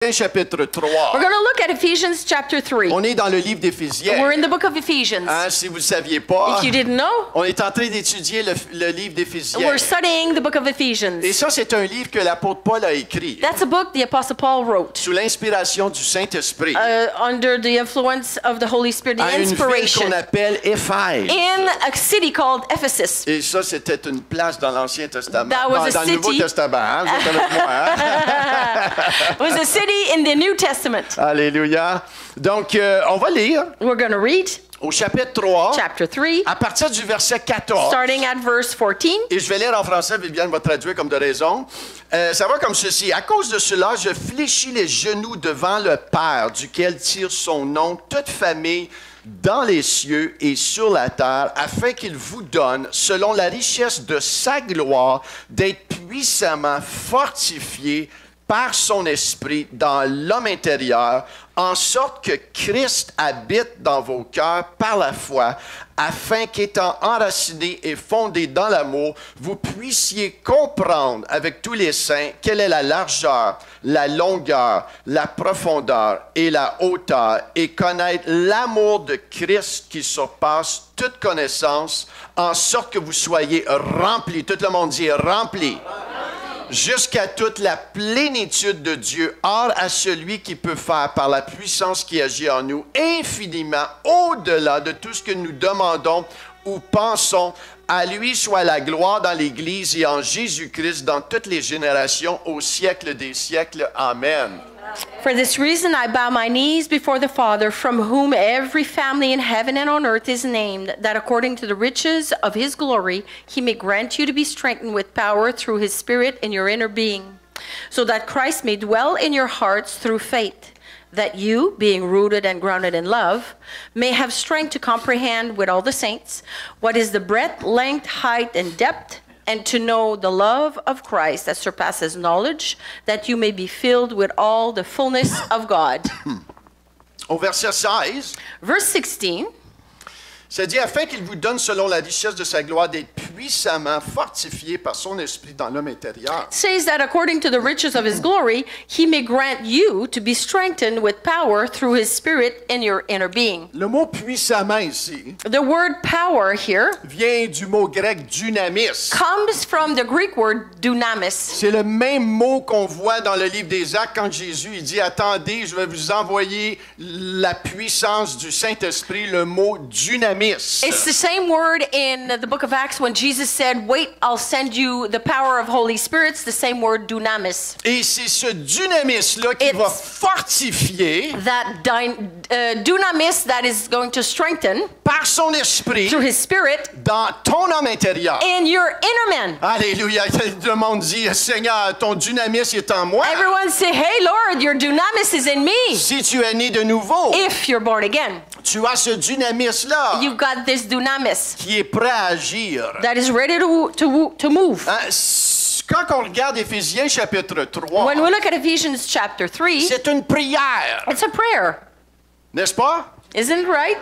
Chapitre 3. We're going to look at Ephesians chapter 3. On est dans le livre d'Éphésiens. We're in the book of Ephesians. Hein, si vous ne le saviez pas, If you didn't know, on est en train d'étudier le livre d'Éphésiens. we're studying the book of Ephesians. Et ça, c'est un livre que l'apôtre Paul a écrit That's a book the Apostle Paul wrote sous l'inspiration du Saint-Esprit under the influence of the Holy Spirit, the à une ville inspiration, qu'on appelle Éphèse. in a city called Ephesus. Et ça, c'était une place dans l'Ancien Testament. That was Dans a le Nouveau city. Testament. Hein, vous êtes avec moi, hein? It was a city in the New Testament. Alléluia. Donc, on va lire We're going to read au chapitre 3, chapter 3, à partir du verset 14. starting at verse 14. Et je vais lire en français, Viviane va traduire comme de raison. Ça va comme ceci. À cause de cela, je fléchis les genoux devant le Père, duquel tire son nom toute famille dans les cieux et sur la terre, afin qu'il vous donne, selon la richesse de sa gloire, d'être puissamment fortifié par son esprit dans l'homme intérieur, en sorte que Christ habite dans vos cœurs par la foi, afin qu'étant enracinés et fondés dans l'amour, vous puissiez comprendre avec tous les saints quelle est la largeur, la longueur, la profondeur et la hauteur, et connaître l'amour de Christ qui surpasse toute connaissance, en sorte que vous soyez remplis. Tout le monde dit remplis. Jusqu'à toute la plénitude de Dieu, or à celui qui peut faire par la puissance qui agit en nous infiniment au-delà de tout ce que nous demandons ou pensons. À lui soit la gloire dans l'Église et en Jésus-Christ dans toutes les générations au siècle des siècles. Amen. For this reason I bow my knees before the Father, from whom every family in heaven and on earth is named, that according to the riches of his glory he may grant you to be strengthened with power through his Spirit in your inner being, so that Christ may dwell in your hearts through faith, that you, being rooted and grounded in love, may have strength to comprehend with all the saints what is the breadth, length, height, and depth, and to know the love of Christ that surpasses knowledge, that you may be filled with all the fullness of God. Au verset 16, Verse 16, ça dit, afin qu'il vous donne selon la richesse de sa gloire d'être puissamment fortifié par son esprit dans l'homme intérieur. says that according to the riches of his glory, he may grant you to be strengthened with power through his Spirit in your inner being. Le mot puissamment ici The word power here vient du mot grec dynamis. comes from the Greek word dunamis. C'est le même mot qu'on voit dans le livre des Actes quand Jésus il dit « Attendez, je vais vous envoyer la puissance du Saint-Esprit », le mot dynamis. It's the same word in the book of Acts when Jesus said, wait, I'll send you the power of Holy Spirit. It's the same word dunamis. Et c'est ce dynamis-là qui va fortifier That dunamis that is going to strengthen par son esprit through his Spirit dans ton homme intérieur. in your inner man. Alléluia. Tout le monde dit « Seigneur, ton dynamis est en moi. Everyone say, hey Lord, your dunamis is in me. Si tu es né de nouveau, If you're born again, tu as ce dynamis-là you've got this dunamis qui est prêt à agir. that is ready to move. Hein, quand on regarde Éphésiens chapitre 3, When we look at Ephesians chapter 3, c'est une prière, it's a prayer. n'est-ce pas? Isn't it right?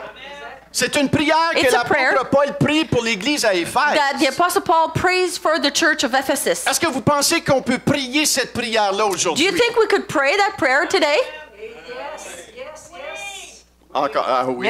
C'est une prière que It's a prayer l'apôtre Paul prie pour l'Église à Éphèse. That the Apostle Paul prays for the church of Ephesus. Est-ce que vous pensez qu'on peut prier cette prière-là Do aujourd'hui? you think we could pray that prayer today? Encore, ah oui.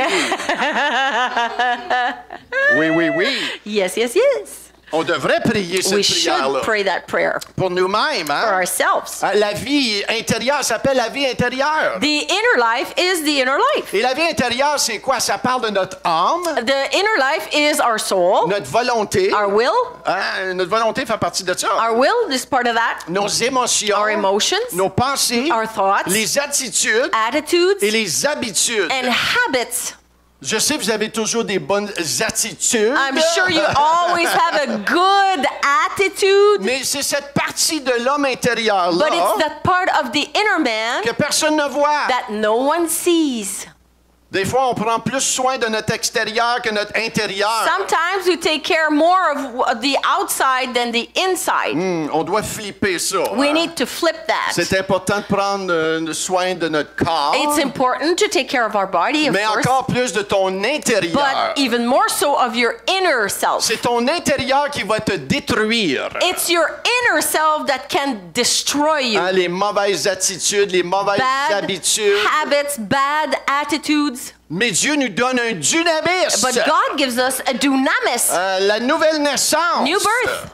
Oui, oui, oui. Yes, yes, yes. On devrait prier cette We should prière-là. pray that prayer Pour nous-mêmes, for hein? ourselves. La vie intérieure s'appelle la vie intérieure. The inner life is the inner life. Et la vie intérieure, c'est quoi? Ça parle de notre âme, The inner life is our soul, notre volonté. our will. Hein? Notre volonté fait partie de ça. Our will is part of that. Nos émotions, Our emotions, nos pensées, our thoughts, les attitudes attitudes, et les habitudes. and habits. Je sais que vous avez toujours des bonnes attitudes. I'm sure you always have a good attitude, Mais c'est cette partie de l'homme intérieur but it's là that part of the inner man que personne ne voit. that no one sees. Des fois, on prend plus soin de notre extérieur que notre intérieur. Sometimes we take care more of the outside than the inside. On doit flipper ça. We hein. need to flip that. C'est important de prendre soin de notre corps, It's important to take care of our body, of mais course, encore plus de ton intérieur. but even more so of your inner self. C'est ton intérieur qui va te détruire. It's your inner self that can destroy you. Hein, les mauvaises attitudes, les mauvaises Bad habitudes. habits, bad attitudes. Mais Dieu nous donne un dunamis. But God gives us a dunamis, La nouvelle naissance. new birth.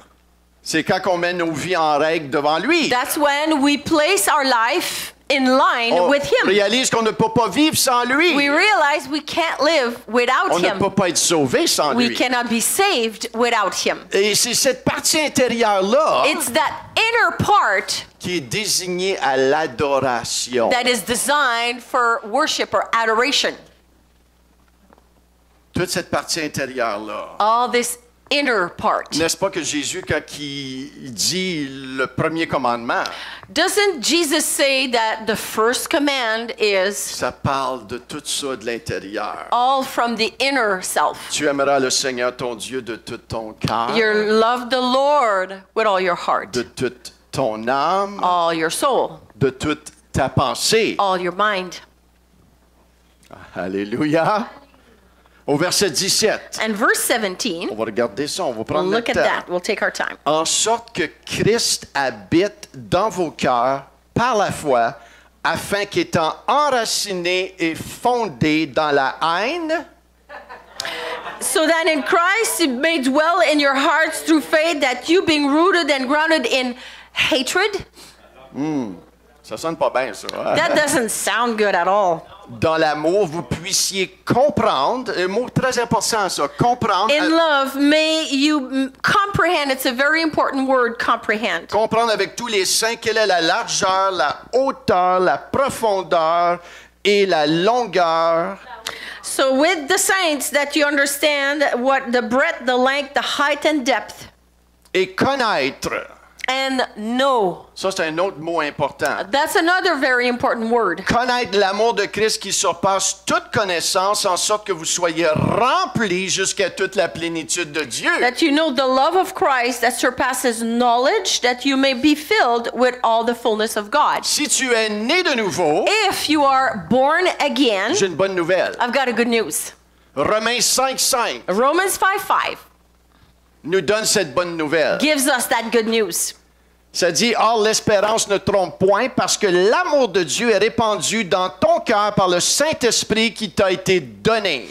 C'est quand on met nos vies en règle devant lui. That's when we place our life in line On with Him. réalise qu'on ne peut pas vivre sans lui. We realize we can't live without On ne Him. peut pas être sauvé sans We lui. cannot be saved without Him. Et c'est cette partie intérieure-là It's that inner part qui est désignée à l'adoration. that is designed for worship or adoration. Toute cette partie intérieure-là. All this inner part. N'est-ce pas que Jésus, quand il dit le premier commandement, Doesn't Jesus say that the first command is ça parle de tout ça de l'intérieur. all from the inner self? Tu aimeras le Seigneur ton Dieu de tout ton cœur, You love the Lord with all your heart, de toute ton âme, all your soul, de toute ta pensée. all your mind. Alléluia. Au verset 17, And verse 17, on va regarder ça, on va we'll prendre look le at temps. that. We'll take our time. En sorte que Christ habite dans vos cœurs par la foi, afin qu'étant enraciné et fondé dans la haine, So that in Christ it may dwell in your hearts through faith, that you being rooted and grounded in hatred. ça sonne pas bien ça, hein? That doesn't sound good at all. Dans l'amour, vous puissiez comprendre, un mot très important ça, comprendre, In love, may you comprehend. It's a very important word, comprehend. comprendre avec tous les saints quelle est la largeur, la hauteur, la profondeur et la longueur. So with the saints, that you understand what the breadth, the length, the height and depth, Et connaître, and know. ça c'est un autre mot important. That's another very important word. Connaître l'amour de Christ qui surpasse toute connaissance, en sorte que vous soyez remplis jusqu'à toute la plénitude de Dieu. That you know the love of Christ that surpasses knowledge, that you may be filled with all the fullness of God. Si tu es né de nouveau, If you are born again, j'ai une bonne nouvelle. I've got a good news. Romains 5:5 Romans 5:5 nous donne cette bonne nouvelle. gives us that good news. Ça dit, or l'espérance ne trompe point parce que l'amour de Dieu est répandu dans ton cœur par le Saint-Esprit qui t'a été donné.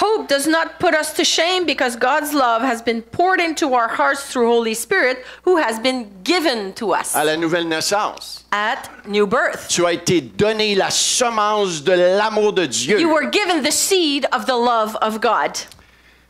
Hope does not put us to shame because God's love has been poured into our hearts through Holy Spirit who has been given to us À la nouvelle naissance, at new birth. tu as été donné la semence de l'amour de Dieu. You were given the seed of the love of God.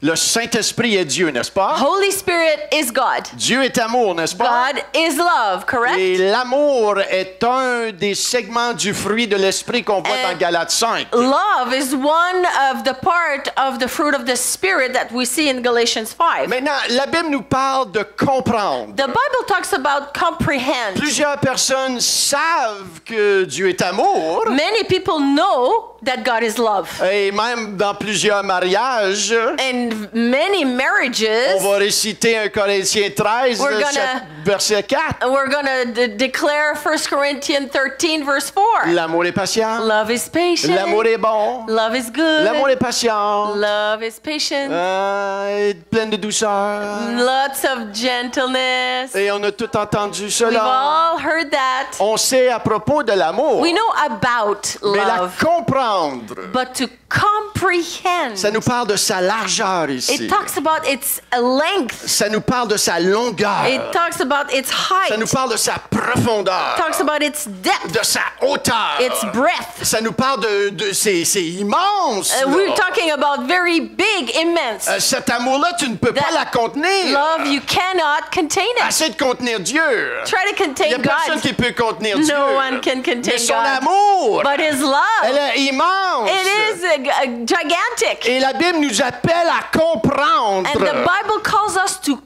Le Saint-Esprit est Dieu, n'est-ce pas? Holy Spirit is God. Dieu est amour, n'est-ce pas? God is love, correct? Et l'amour est un des segments du fruit de l'Esprit qu'on voit dans Galates 5. Love is one of the part of the fruit of the Spirit that we see in Galatians 5. Maintenant, la Bible nous parle de comprendre. The Bible talks about comprehend. Plusieurs personnes savent que Dieu est amour. Many people know that God is love. Et même dans plusieurs mariages, In many on marriages, va réciter 1 Corinthiens 13, We're gonna- verset 4. we're going to declare 1 Corinthians 13, verse 4. L'amour est patient. Love is patient. L'amour est bon. Love is good. L'amour est patient. Love is patient. Est plein de douceur. Lots of gentleness. Et on a tout entendu We've cela. all heard that. On sait à propos de l'amour. We know about Mais la love, comprendre, but to comprehend, ça nous parle de sa largeur ici. it talks about its length. Ça nous parle de sa longueur. It talks about its height. Ça nous parle de sa profondeur. It talks about its depth, De sa hauteur. its breadth. Ça nous parle de c'est immense. là. We're talking about very big, immense. Cet amour-là, tu ne peux pas That la contenir. Love, you cannot contain it. Assez de contenir Dieu. Try to Il n'y contain a personne God. qui peut contenir Dieu. No one can contain Mais son God. amour, But His elle love, est immense. it is gigantic. Et la Bible nous appelle à comprendre. And the Bible calls us to Tout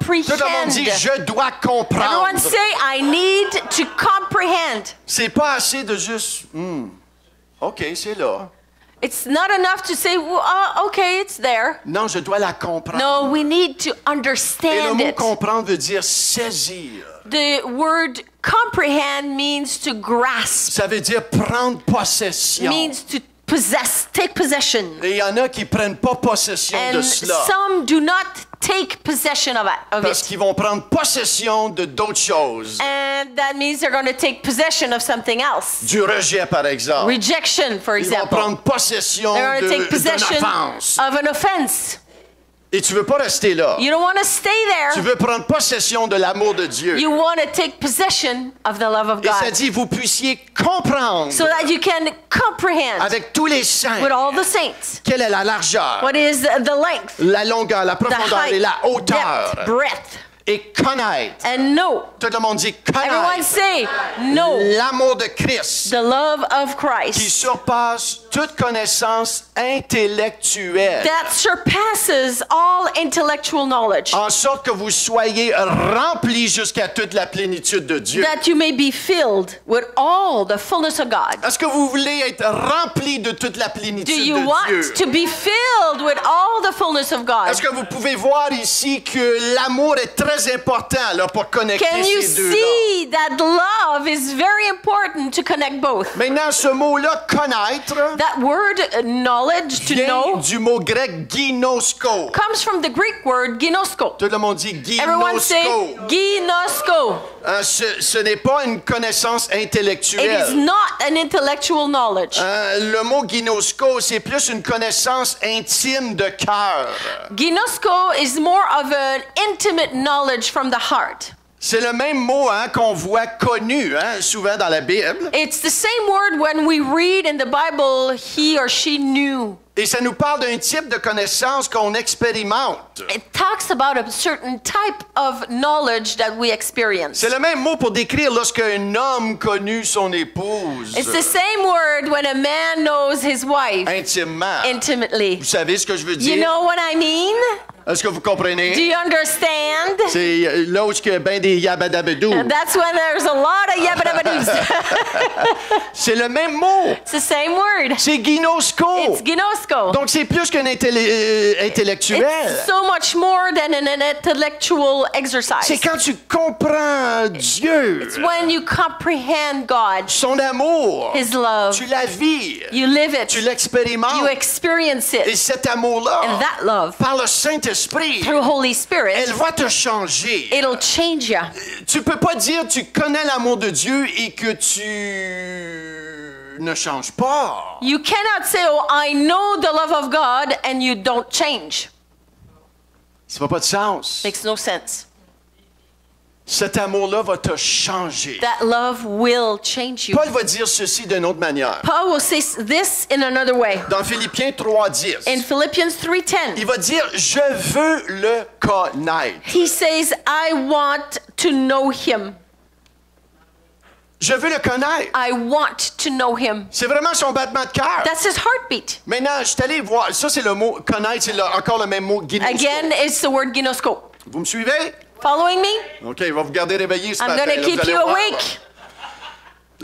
le monde dit, comprehend. je dois comprendre. Everyone say, I need to comprehend. C'est pas assez de juste, OK, c'est là. It's not enough to say, well, okay, it's there. Non, je dois la comprendre. No, we need to Et le understand mot it. comprendre veut dire saisir. The word comprehend means to grasp, Ça veut dire prendre possession. means to possess, take possession. Et il y en a qui prennent pas possession de And cela. some do not take possession of Parce it. qu'ils vont prendre possession de d'autres choses. And that means they're going to take possession of something else. Du rejet, par exemple. Rejection, for Ils vont example. prendre possession They're going to take d'une possession offense. of an offense. Et tu veux pas rester là. You don't want to stay Tu there. veux prendre possession de l'amour de Dieu. You want to take possession of the love of Et ça God dit, vous puissiez comprendre so that you can comprehend avec tous les saints with all the saints quelle est la largeur, what is the length, la longueur, la the profondeur et height, la hauteur. depth, breadth, Et connaître. and know. Tout le monde dit Everyone connaître say, know l'amour de Christ the love of qui Christ surpasse toute connaissance intellectuelle. that surpasses all intellectual knowledge, En sorte que vous soyez remplis jusqu'à toute la plénitude de Dieu. that you may be filled with all the fullness of God. Est-ce que vous voulez être remplis de toute la Do plénitude you de want Dieu? to be filled with all the fullness of God? Est-ce que vous pouvez voir ici que l'amour est très important là, pour connecter Can you ces deux-là? see that love is very important to connect both? Maintenant, ce mot-là, connaître, That word, knowledge, to vient know, du mot grec ginosko. comes from the Greek word ginosko. Tout le monde dit Everyone say ginosko. ginosko. Ce n'est pas une connaissance It is intellectuelle. not an intellectual knowledge. Le mot ginosko, c'est plus une connaissance intime de cœur. Ginosko is more of an intimate knowledge from the heart. C'est le même mot qu'on voit connu souvent dans la Bible. It's the same word when we read in the Bible, he or she knew. Et ça nous parle d'un type de connaissance qu'on expérimente. It talks about a certain type of knowledge that we experience. C'est le même mot pour décrire lorsqu'un homme connut son épouse It's the same word when a man knows his wife intimement. intimately. Vous savez ce que je veux dire? You know what I mean? Est-ce que vous comprenez? Do you understand? C'est là où il y a bien des yabadabadou. That's when there's a lot of yabba-dabba-doos. C'est le même mot. It's the same word. C'est ginosko. It's ginosko. Donc c'est plus qu'un intellectuel. It's so much more than an intellectual exercise. C'est quand tu comprends Dieu, It's when you comprehend God, son amour, His love, tu la vis, you live it, tu you l'expérimentes. experience Et it, cet amour-là, and that love, par le Saint-Esprit, through Holy Spirit, elle va te changer. it'll change you. Tu peux pas dire tu connais l'amour de Dieu et que tu ne changes pas. You cannot say, oh, I know the love of God, and you don't change. Ça n'a pas de sens. Makes no sense. Cet amour-là va te changer. That love will change you. Paul va dire ceci d'une autre manière. Paul will say this in another way. Dans Philippiens 3:10, In Philippians 3:10, il va dire « Je veux le connaître. he says, I want to know him. Je veux le connaître. I want to know him. C'est vraiment son battement de cœur. That's his heartbeat. Maintenant, je suis allé voir. Ça, c'est le mot connaître. C'est encore le même mot ginosko. Again, it's the word ginosko. Vous me suivez? Following me? OK, il va vous garder réveillé ce I'm matin. going to là, keep vous allez you voir. awake.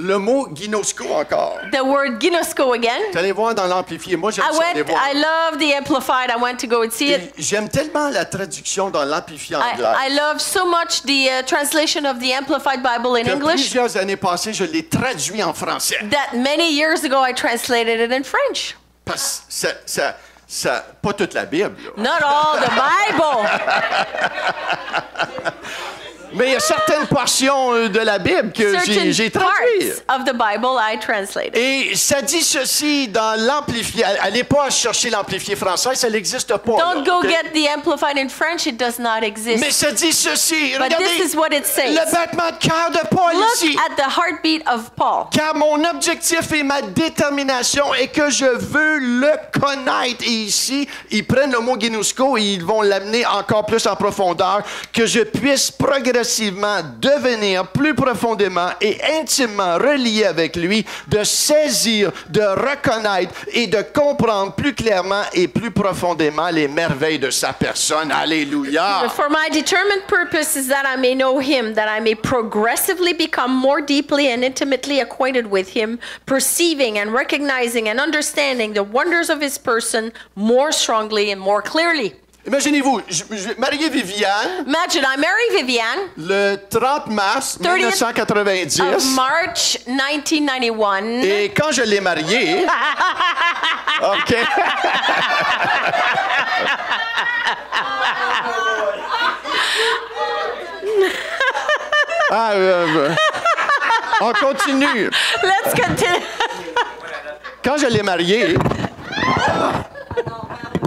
Le mot ginosko encore. The word ginosko again. Vous allez voir dans l'amplifié. Moi, j'aime ça aller voir. I love the Amplified. I went to go and see it. Et j'aime tellement la traduction dans l'amplifié anglais. I love so much the translation of the Amplified Bible in Que English plusieurs années passées, je l'ai traduit en français. that many years ago I translated it in French. Parce que pas toute la Bible. là. Not all the Bible. Mais il y a certaines portions de la Bible que j'ai Certain traduites. parts of the Bible I translated. Et ça dit ceci dans l'amplifié. Allez pas chercher l'amplifié français, ça n'existe pas. Don't là, go ok? get the Amplified in French. It does not exist. Mais ça dit ceci. But Regardez this is what it says. le battement de cœur de Paul ici. Look at the heartbeat of Paul. Car mon objectif et ma détermination est que je veux le connaître. Et ici, ils prennent le mot ginosko et ils vont l'amener encore plus en profondeur, que je puisse progresser progressivement devenir plus profondément et intimement relié avec lui, de saisir, de reconnaître et de comprendre plus clairement et plus profondément les merveilles de sa personne. Alléluia! For my determined purpose is that I may know him, that I may progressively become more deeply and intimately acquainted with him, perceiving and recognizing and understanding the wonders of his person more strongly and more clearly. Imaginez-vous, je vais marier Viviane Imagine I marry Viviane le 30 mars 30th 1990. of March 1991. Et quand je l'ai mariée, OK. On continue. Let's continue. Quand je l'ai mariée,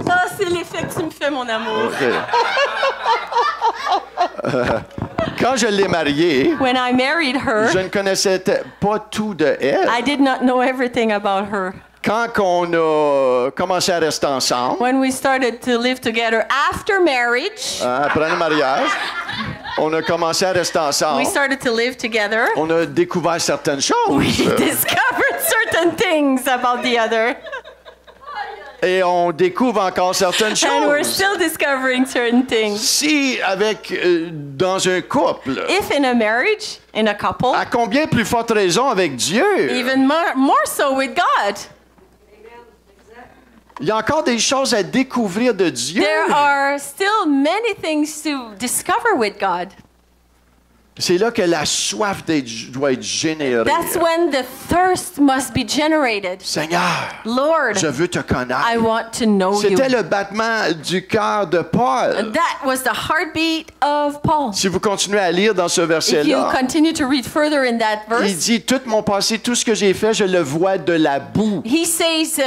Ça, c'est l'effet que tu me fais, mon amour. quand je l'ai mariée, When I married her, je ne connaissais pas tout de elle. I did not know everything about her. Quand on a commencé à rester ensemble, When we started to live together after marriage, après le mariage, on a commencé à rester ensemble. we started to live together. On a découvert certaines choses. We discovered certain things about the other. Et on découvre encore certaines And we're choses. still discovering certain things. Si dans un couple, If in a marriage, in a couple, à combien plus forte raison avec Dieu, even more so with God, il y a encore des choses à découvrir de Dieu. there are still many things to discover with God. C'est là que la soif doit être générée. That's when the thirst must be generated. Seigneur, Lord, je veux te I connaître. want to know you. C'était le battement du cœur de Paul. That was the heartbeat of Paul. Si vous continuez à lire dans ce If you verset-là, continue to read further in that il verse, dit, tout mon passé, tout ce que j'ai fait, je le vois de la boue. he says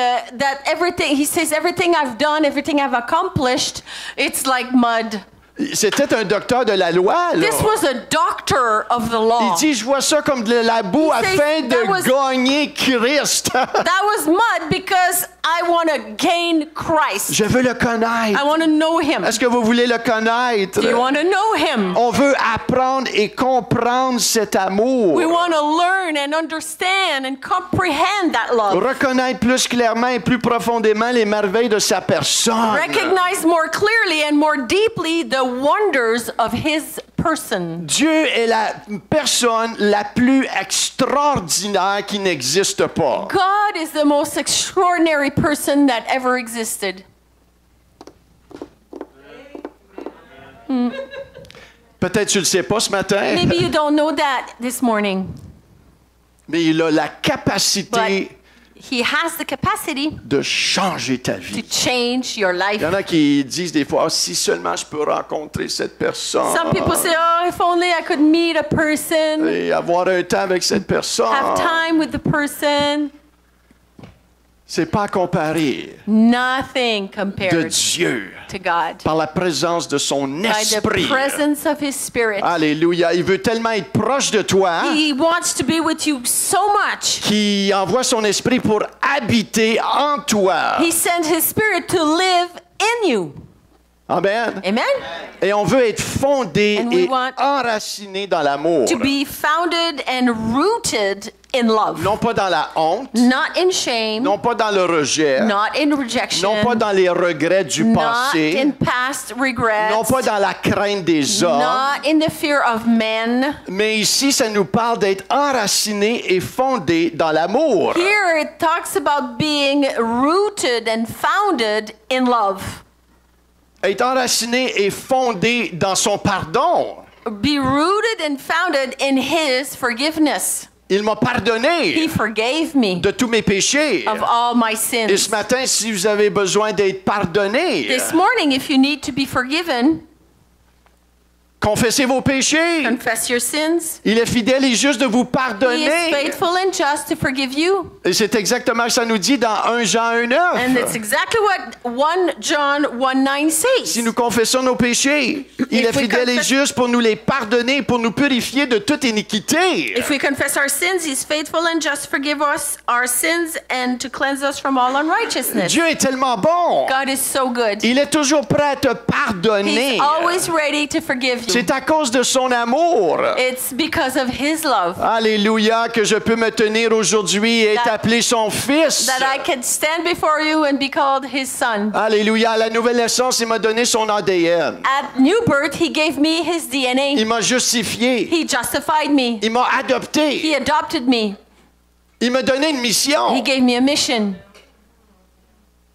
everything I've done, everything I've accomplished, it's like mud. C'était un docteur de la loi. Là. This was a doctor of the Il law. dit, je vois ça comme de la boue He says afin that was- de gagner Christ. That was mud because I want to gain Christ. Je veux le connaître. I want to know him. Est-ce que vous voulez le connaître? Do you want to know him? On veut apprendre et comprendre cet amour. We want to learn and understand and comprehend that love. Reconnaître plus clairement et plus profondément les merveilles de sa personne. Recognize more clearly and more deeply the wonders of his person. Dieu est la personne la plus extraordinaire qui n'existe pas. God is the most extraordinary person that ever existed. Peut-être tu le sais pas ce matin, Maybe you don't know that this morning, mais il a la but capacité he has the capacity de changer ta to vie. change your life. Il y en a qui disent des fois, ah, si seulement je peux rencontrer cette personne Some people say, oh, if only I could meet a person, et avoir un temps avec cette personne. have time with the person. C'est pas comparé Nothing de compared Dieu to God. par la présence de son By the esprit. presence of his spirit. Alléluia. Il veut tellement être proche de toi He wants to be with you so much. qu'il envoie son esprit pour habiter en toi. He sent his spirit to live in you. Amen. Amen? Et on veut être fondé And we et want enraciné dans l'amour. To be founded and rooted in love. Non pas dans la honte, Not in shame. non pas dans le rejet, Not in rejection. non pas dans les regrets du Not passé, in past regrets. non pas dans la crainte des hommes. Not in the fear of men. Mais ici, ça nous parle d'être enraciné et fondé dans l'amour. Here it talks about being rooted and founded in love. Être enraciné et fondé dans son pardon. Be rooted and founded in his forgiveness. Il m'a He pardonné forgave me de tous mes péchés. of all my Et sins. ce matin, si vous avez besoin d'être pardonné, This morning, if you need to be forgiven, confessez vos péchés. confess your sins. Il est fidèle et juste de vous He is pardonner. faithful and just to forgive you. Et c'est exactement ce que ça nous dit dans 1 Jean 1:9. And that's exactly what 1 John 1:9 Si says. nous confessons nos péchés, il If est we fidèle et confess- juste pour nous les pardonner, pour nous purifier de toute iniquité. If we confess our sins, he's faithful and just to forgive us our sins and to cleanse us from all unrighteousness. Dieu est tellement bon. God is so good. Il est toujours prêt à te pardonner. He's always ready to forgive with you. C'est à cause de son amour. It's because of His love Alléluia, que je peux me tenir aujourd'hui et être appelé son fils. that I can stand before you and be called His son. Alléluia, à la nouvelle naissance, il m'a donné son ADN. At new birth, He gave me His DNA. Il m'a justifié. He justified me. Il m'a adopté. He adopted me. Il m'a donné une mission. He gave me a mission.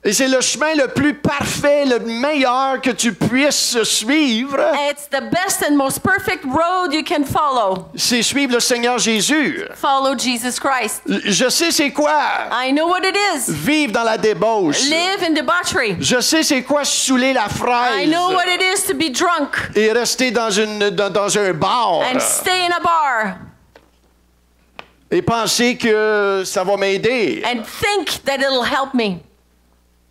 Et c'est le chemin le plus parfait, le meilleur que tu puisses suivre. It's the best and most perfect road you can follow. C'est suivre le Seigneur Jésus. Follow Jesus Christ. Je sais c'est quoi I know what it is. vivre dans la débauche. Live in debauchery. Je sais c'est quoi saouler la I fraise know what it is to be drunk et rester dans un bar and stay in a bar et penser que ça va m'aider. and think that it'll help me.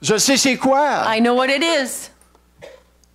Je sais c'est quoi, I know what it is.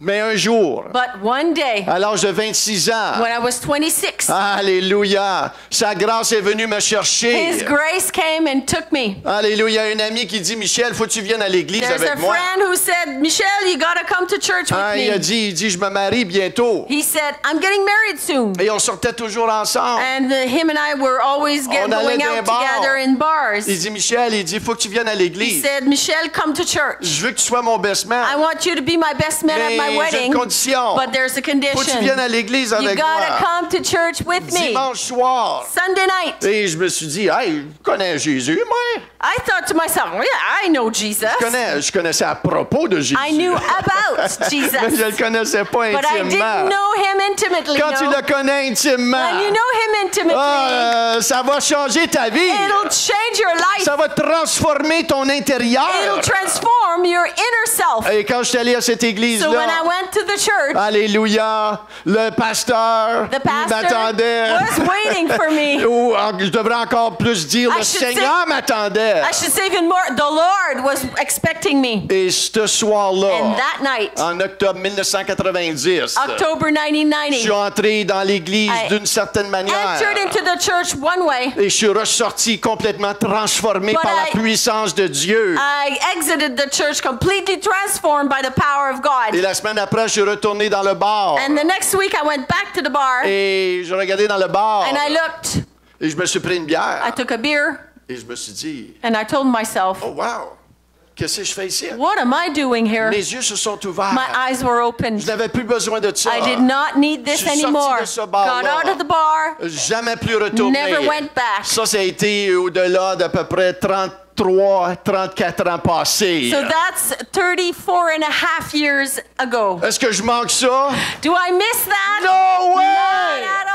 mais un jour, But one day, à l'âge de 26 ans, when I was 26, alléluia, sa grâce est venue me chercher. His grace came and took me. Alléluia, un ami qui dit, Michel, faut que tu viennes à l'église There's avec a moi. friend who said, Michelle, you gotta come to church with Il a me. dit, je me marie bientôt. He said, I'm getting married soon. Et on sortait toujours ensemble. And him and I were always On allait going dans un out bar. together in bars. Il dit, Michel, il dit, faut que tu viennes à He l'église. said, Michelle, come to church. Je veux que tu sois mon best man. I want you to be my best man at Mais my j'ai wedding. une condition. But there's a Faut que tu condition. viennes à l'église You avec gotta moi. come to church with me. Dimanche soir. Sunday night. Et je me suis dit, hey, je connais Jésus, moi. I thought to myself, yeah, I know Jesus. Je connaissais à propos de Jésus. I knew about Jesus. Mais je le connaissais pas But I didn't intimement. know him intimately. Quand tu no. le connais intimement, When you know him intimately, ça va changer ta vie. it'll change your life. Ça va transformer ton intérieur. It'll transform your inner self. Et quand je suis allé à cette So when I église-là, went to the church, alléluia, le pasteur the il pastor m'attendait. was waiting for me. Ou je devrais encore plus dire, I le should Seigneur m'attendait. I should say even more, the Lord was expecting me. Et ce soir-là, And that night, en octobre 1990, October je suis 1990, entré dans l'église I d'une certaine manière. entered into the church one way. Et je suis ressorti complètement transformé But par la I- puissance de Dieu. I exited the church completely transformed by the power of Et God. la semaine après, je suis retourné dans le bar. And the next week, I went back to the bar Et je regardais dans le bar. and I looked. Et je me suis pris une bière. I took a beer Et je me suis dit, and I told myself, oh wow, qu'est-ce que je fais ici? what am I doing here? Mes yeux se sont ouverts. My eyes were Je opened. n'avais plus besoin de ça. I did not need this Je suis sorti anymore. de ce Got bar-là. out of the bar. Jamais plus retourné. Never went back. Ça a été au-delà d'à peu près 33, 34 ans passés. So that's 34 and a half years ago. Est-ce que je manque ça? Do I miss that? No way! Not at all.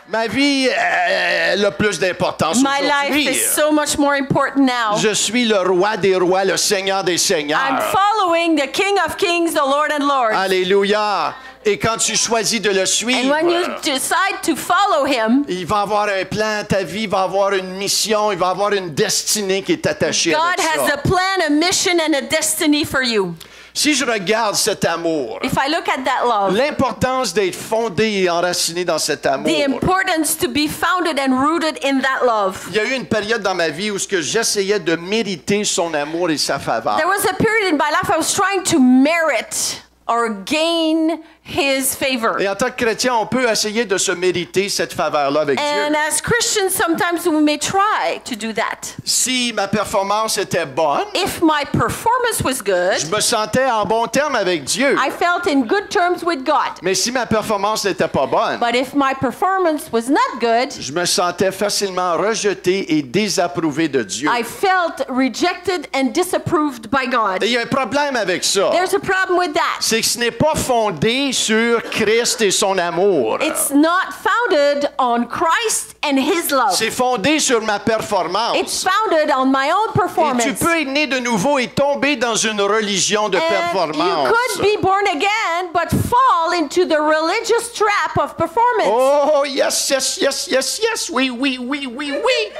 Ma vie elle a plus d'importance My life aujourd'hui. is so much more important now. Je suis le roi des rois, le seigneur des I'm seigneurs. following the King of Kings, the Lord and Lord. Alléluia. Et quand tu choisis de le And suivre, when you decide to follow him, il va avoir un plan, ta vie va avoir une mission, il va avoir une destinée qui est attachée God avec has ça. a plan, a mission, and a destiny for you. Si je regarde cet amour, If I look at that love, l'importance d'être fondé et enraciné dans cet amour. the importance to be founded and rooted in that love. Il y a eu une période dans ma vie où ce que j'essayais de mériter son amour et sa faveur. There was a period in my life I was trying to merit or gain his favor. Et en tant que chrétien, on peut essayer de se mériter cette faveur-là avec And Dieu. as Christians, sometimes we may try to do that. Si ma performance était bonne, If my performance was je good, me sentais en bon terme avec Dieu. I felt in good terms with God. Mais si ma performance n'était pas bonne, But if my performance was not good, je me sentais facilement rejeté et désapprouvé de Dieu. I felt rejected and disapproved by God. Et il y a un problème avec ça. There's a problem with that. C'est que ce n'est pas fondé sur Christ et son amour. It's not founded on Christ and His love. C'est fondé sur ma performance. It's founded on my own Et performance. tu peux être né de nouveau et tomber dans une religion de And performance. you could be born again, but fall into the religious trap of performance. Oh, yes, yes, yes, yes, yes. Oui, oui, oui, oui, oui.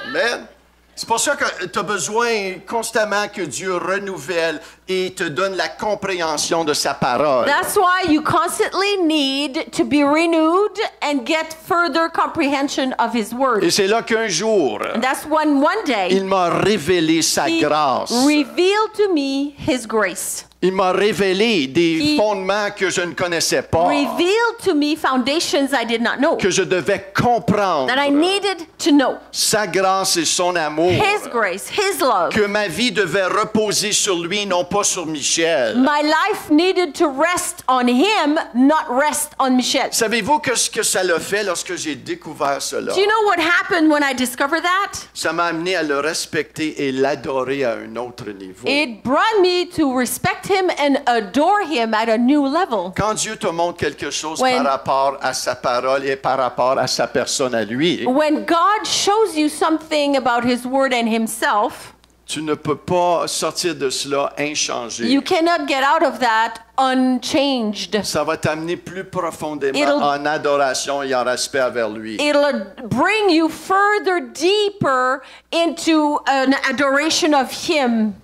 Amen. C'est pour ça que tu as besoin constamment que Dieu renouvelle et te donne la compréhension de sa parole. That's why you constantly need to be renewed and get further comprehension of His Word. Et c'est là qu'un jour, And that's when one day il m'a révélé sa He grâce. revealed to me His grace. Il m'a révélé des He fondements que je ne connaissais pas, revealed to me foundations I did not know, que je devais comprendre. that I needed to know. Sa grâce et son amour. His grace, His love. Que ma vie devait reposer sur lui, non pas sur Michel. My life needed to rest on Him, not rest on Michelle. Savez-vous que ce que ça l'a fait lorsque j'ai découvert cela? Do you know what happened when I discovered that? Ça m'a amené à le respecter et l'adorer à un autre niveau. It brought me to respect Him and adore Him at a new level. Quand Dieu te montre quelque chose When- par rapport à sa parole et par rapport à sa personne à lui, When God shows you something about His Word and Himself, tu ne peux pas sortir de cela inchangé. you cannot get out of that unchanged. Ça va t'amener plus profondément It'll- en adoration et en respect envers lui. It'll bring you further deeper into an adoration of Him.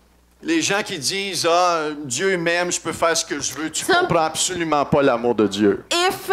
Les gens qui disent « Ah, Dieu m'aime, je peux faire ce que je veux », tu Some- comprends absolument pas l'amour de Dieu. If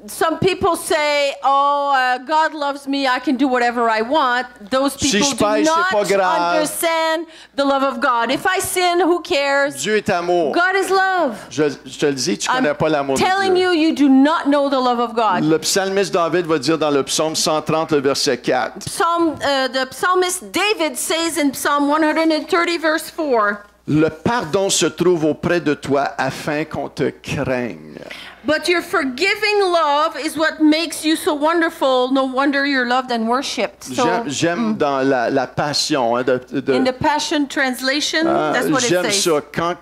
some people say, "Oh, God loves me, I can do whatever I want," those Si people je do pêche, c'est pas not grave. understand the love of God. If I sin, who cares? Dieu est amour. God is love. Je te le dis, tu connais I'm pas l'amour de telling Dieu. you, you do not know the love of God. Le psalmiste David va dire dans le psaume 130, le verset 4, The psalmist David says in Psalm 130, verse 4, « Le pardon se trouve auprès de toi afin qu'on te craigne. "But your forgiving love is what makes you so wonderful. No wonder you're loved and worshipped." So, J'aime dans la passion. Hein, in the Passion Translation, that's what it j'aime says. ça quand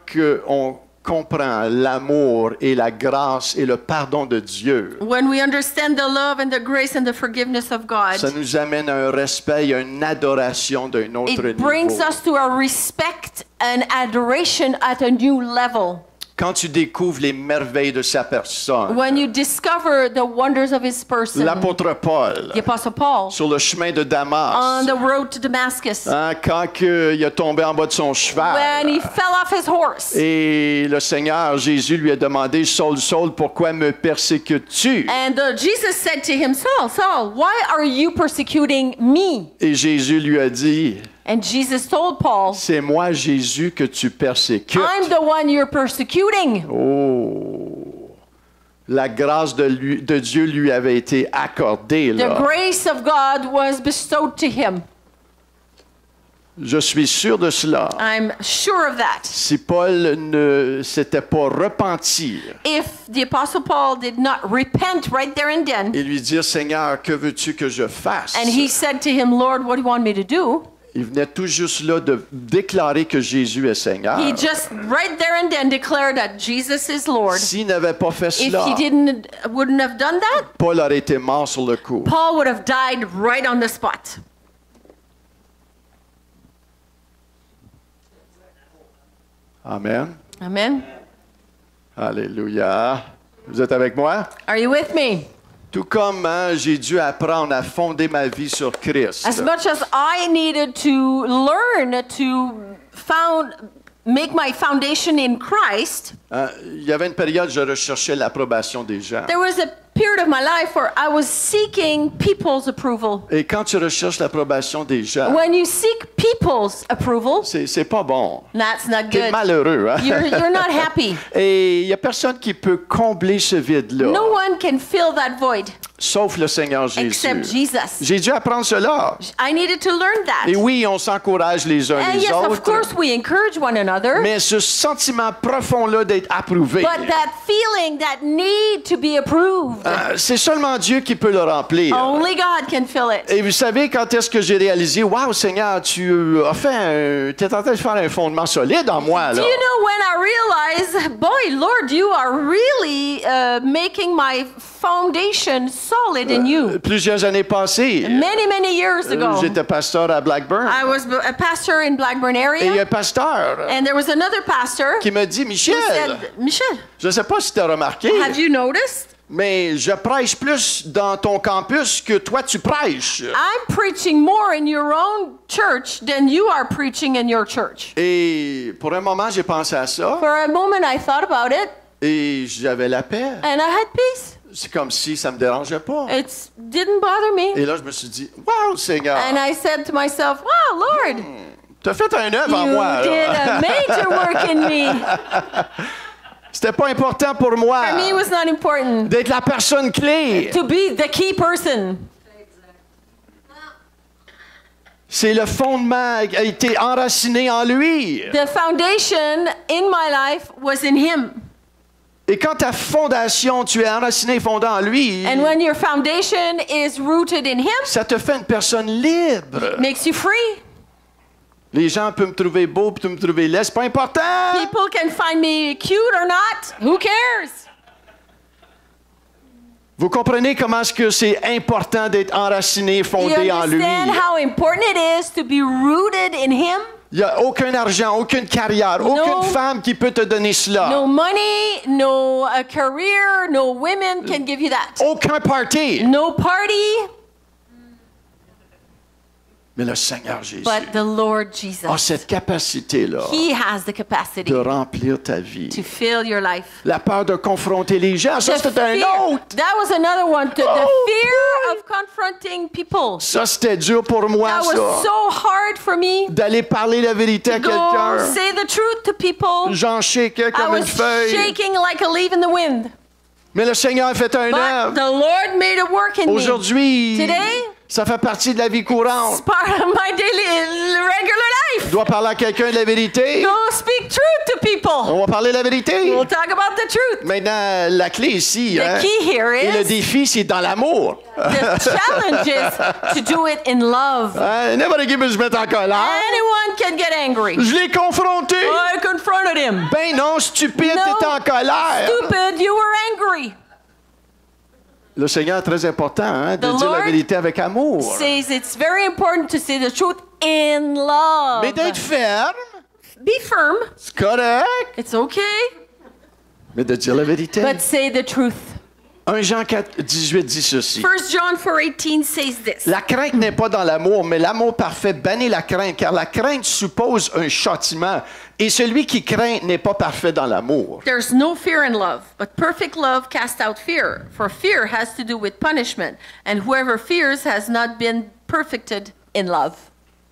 on comprend l'amour et la grâce et le pardon de Dieu. When we understand the love and the grace and the forgiveness of God, Ça nous amène à un respect et à une adoration d'un autre it brings niveau. us to a respect and adoration at a new level. Quand tu découvres les merveilles de sa personne, When you discover the wonders of His person, l'apôtre Paul, the Apostle Paul, sur le chemin de on Damas, the road to Damascus, hein, quand il a tombé en bas de son when cheval, he fell off his horse, et le Seigneur Jésus lui a demandé, « Saul, Saul, pourquoi me persécutes-tu? » and Jesus said to him, "Saul, Saul, why are you persecuting me?" Et Jésus lui a dit, And Jesus told Paul, c'est moi, Jésus, que tu persécutes. "I'm the one you're persecuting." Oh! La grâce de Dieu lui avait été accordée, The là. grace of God was bestowed to him. Je suis sûr de cela. I'm sure of that. Si Paul ne s'était pas repenti If the Apostle Paul did not repent right there and then, et lui dire, Seigneur, que veux-tu que je fasse? and he said to him, "Lord, what do you want me to do?" Il venait tout juste là de déclarer que Jésus est Seigneur. He just right there and then declared that Jesus is Lord. S'il n'avait pas fait If cela, he wouldn't have done that, Paul aurait été mort sur le coup. Paul would have died right on the spot. Amen. Amen. Alléluia. Vous êtes avec moi? Are you with me? Tout comme hein, j'ai dû apprendre à fonder ma vie sur Christ. As much as I needed to learn to make my foundation in Christ, Il y avait une période où je recherchais l'approbation des gens. there was a period of my life where I was seeking people's approval. Et quand tu recherches l'approbation des gens, When you seek people's approval, c'est pas bon. that's not T'es good. malheureux. Hein? You're not happy. Et il n'y a personne qui peut combler ce vide-là, No one can fill that void sauf le Seigneur except Jésus. Jesus. J'ai dû apprendre cela. I needed to learn Et that. oui, on s'encourage les uns And les yes, of autres. course, we encourage one another. Mais ce sentiment profond-là d'être approuvé, But that feeling, that need to be approved, c'est seulement Dieu qui peut le remplir. only God can fill it. Et vous savez quand est-ce que j'ai réalisé, waouh Seigneur, tu as fait, tu es en train de faire un fondement solide en moi. Do Là. you know when I realized, boy, Lord, you are really making my foundation solid in you? Plusieurs années passées, Many, many years ago, j'étais pasteur à Blackburn. I was a pastor in Blackburn Et il y a area, un pasteur and there was another pastor qui me dit, who Michel, said, Michel, je ne sais pas si tu as remarqué, have you noticed? mais je prêche plus dans ton campus que toi tu prêches. I'm preaching more in your own church than you are preaching in your church. Et pour un moment, j'ai pensé à ça For a moment, I thought about it, et j'avais la paix. and I had peace. C'est comme si ça me dérangeait pas. It didn't bother me. Et là, je me suis dit, wow, Seigneur, And I said to myself, wow, Lord, Tu as fait un œuvre en moi. You did là. a major work in me. C'était pas important pour moi For me, it was not important d'être la personne clé. to be the key person. C'est le fondement qui a été enraciné en lui. The foundation in my life was in him. Et quand ta fondation, tu es enraciné et fondé en lui, And when your foundation is rooted in him, ça te fait une personne libre. it makes you free. Les gens peuvent me trouver beau, peuvent me trouver laid, c'est pas important. People can find me cute or not. Who cares? Vous comprenez comment est-ce que c'est important d'être enraciné, You fondé en lui. understand how important it is to be rooted in him? Il n'y a aucun argent, aucune carrière, aucune femme qui peut te donner cela. No money, no career, no women can give you that. Aucun party. No party, Mais le Seigneur Jésus but the Lord Jesus. a cette capacité-là He has the capacity de remplir ta vie. to fill your life. La peur de confronter les gens, ça The c'était un fear- autre. That was another one. The Oh, fear of confronting people. Ça c'était dur pour moi, That was ça. so hard for me. D'aller parler la vérité à Go quelqu'un. say the truth to people. J'en shakeais I comme une was feuille. shaking like a leaf in the wind. Mais le Seigneur a fait un But œuvre. the Lord made it work in me. Aujourd'hui, Today, ça fait partie de la vie courante. it's part of my daily, regular Tu life. dois parler à quelqu'un de la vérité. Go speak truth to people. On va parler de la vérité. We'll talk about the truth. Maintenant, la clé ici, The hein, key here et le is défi, c'est dans l'amour. the challenge is to do it in love. N'importe qui peut se mettre en colère. Anyone can get angry. Je l'ai confronté. I confronted him. Ben non, stupide, No, t'es en colère. Stupid, you were angry. Le Seigneur est très important hein, de The dire la Lord vérité avec amour. Says it's very important to say the truth in love. Mais d'être ferme, Be firm. c'est correct. It's okay. Mais de dire la vérité. But say the truth. 1 Jean 4, 18 dit ceci. 1 John 4:18 says this. La crainte n'est pas dans l'amour, mais l'amour parfait bannit la crainte, car la crainte suppose un châtiment, et celui qui craint n'est pas parfait dans l'amour. There's no fear in love, but perfect love casts out fear. For fear has to do with punishment, and whoever fears has not been perfected in love.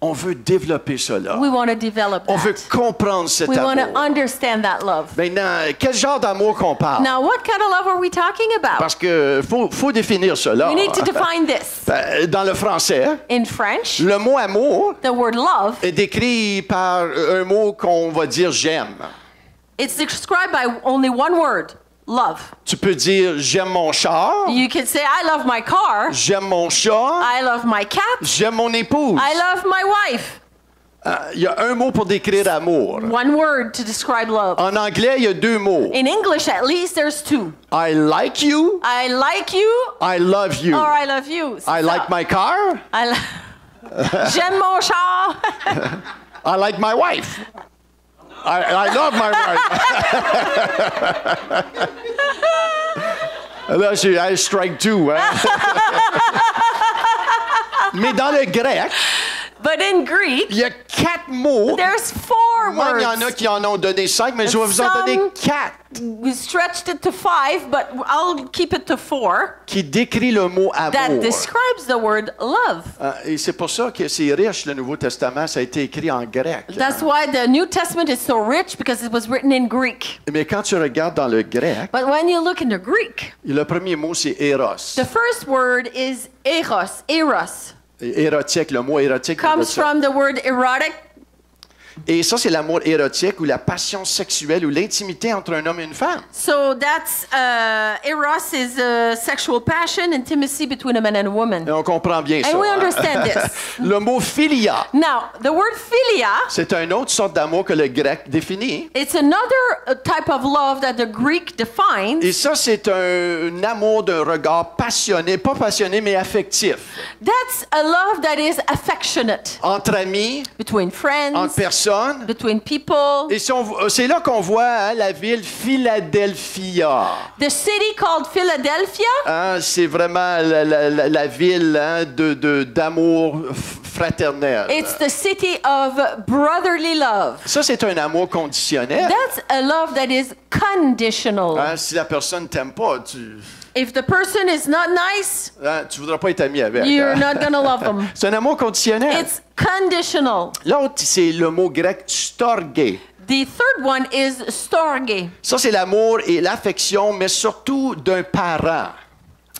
On veut développer cela. We want to develop On veut that. comprendre cet We want to amour. understand that love. Maintenant, quel genre d'amour qu'on parle? Now, what kind of love are we talking about? Parce que faut définir cela. We need to define this. Dans le français, In French, le mot amour the word love, est décrit par un mot qu'on va dire j'aime. it's described by only one word, love. Tu peux dire j'aime mon char, You can say, I love my car, j'aime mon chat, I love my cat, j'aime mon épouse. I love my wife. Il y a un mot pour décrire amour. One word to describe love. En anglais, il y a deux mots. In English, at least, there's two. I like you, I like you, I love you. or I love you. I like my car, J'aime mon char. I like my wife. I love my wife. Là, I strike two. Hein? Mais dans le grec, But in Greek, il y a 4 mots. there's 4 Même il y en a words. qui en ont donné 5, mais je vais vous en Some- donner 4 We stretched it to 5, but I'll keep it to 4. qui décrit le mot That amour. describes the word love. Et c'est pour ça que c'est riche, le Nouveau Testament, ça a été écrit en grec. That's why the New Testament is so rich, because it was written in Greek. Mais quand tu regardes dans le grec, But when you look in the Greek, le premier mot, c'est éros. the first word is eros. Eros Érotique, le mot érotique. comes de ça. from the word erotic. Et ça, c'est l'amour érotique ou la passion sexuelle ou l'intimité entre un homme et une femme. So that's eros is sexual passion, intimacy between a man and a woman. Et on comprend bien ça. And we hein? understand this. Le mot philia, Now, the word philia, c'est une autre sorte d'amour que le grec définit. it's another type of love that the Greek defines. Et ça, c'est un amour d'un regard passionné, pas passionné, mais affectif. That's a love that is affectionate Entre amis, between friends, entre personnes. between people. Et si c'est là qu'on voit hein, la ville Philadelphia. The city called Philadelphia, Hein, c'est vraiment la ville hein, d'amour fraternel. it's the city of brotherly love. Ça, c'est un amour conditionnel. That's a love that is conditional. Hein, si la personne t'aime pas, tu... If the person is not nice, Hein, tu voudras pas être ami avec. you're hein. not going to love them. C'est un amour conditionnel. It's conditional. L'autre, c'est le mot grec storge. The third one is storge. Ça, c'est l'amour et l'affection, mais surtout d'un parent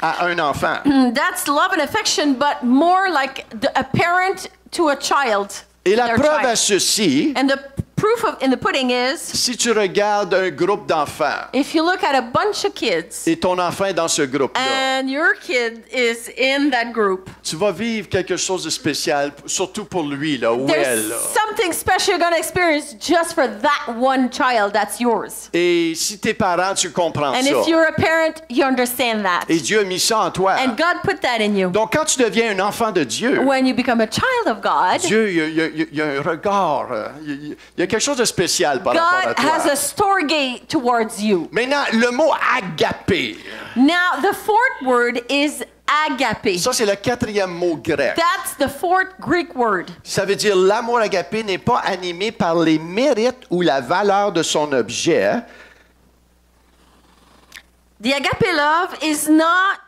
à un enfant. That's love and affection, but more like a parent to a child. Et la their preuve child. à ceci, And the proof in the pudding is, si tu regardes un groupe d'enfants if you look at a bunch of kids, et ton enfant est dans ce groupe-là, and your kid is in that group, tu vas vivre quelque chose de spécial, surtout pour lui, là, ou there's elle. Là. something special you're going to experience just for that one child that's yours. Et si t'es parent, tu comprends And ça. if you're a parent, you understand that. Et Dieu a mis ça en toi. And God put that in you. Donc, quand tu deviens un enfant de Dieu, When you become a child of God, Dieu, il y a un regard, il y a quelque chose de spécial par rapport à God has toi. a storge towards you. Maintenant, le mot agapé, Now, the fourth word is agape. ça c'est le quatrième mot grec. That's the fourth Greek word. Ça veut dire l'amour agapé n'est pas animé par les mérites ou la valeur de son objet, The agape love is not,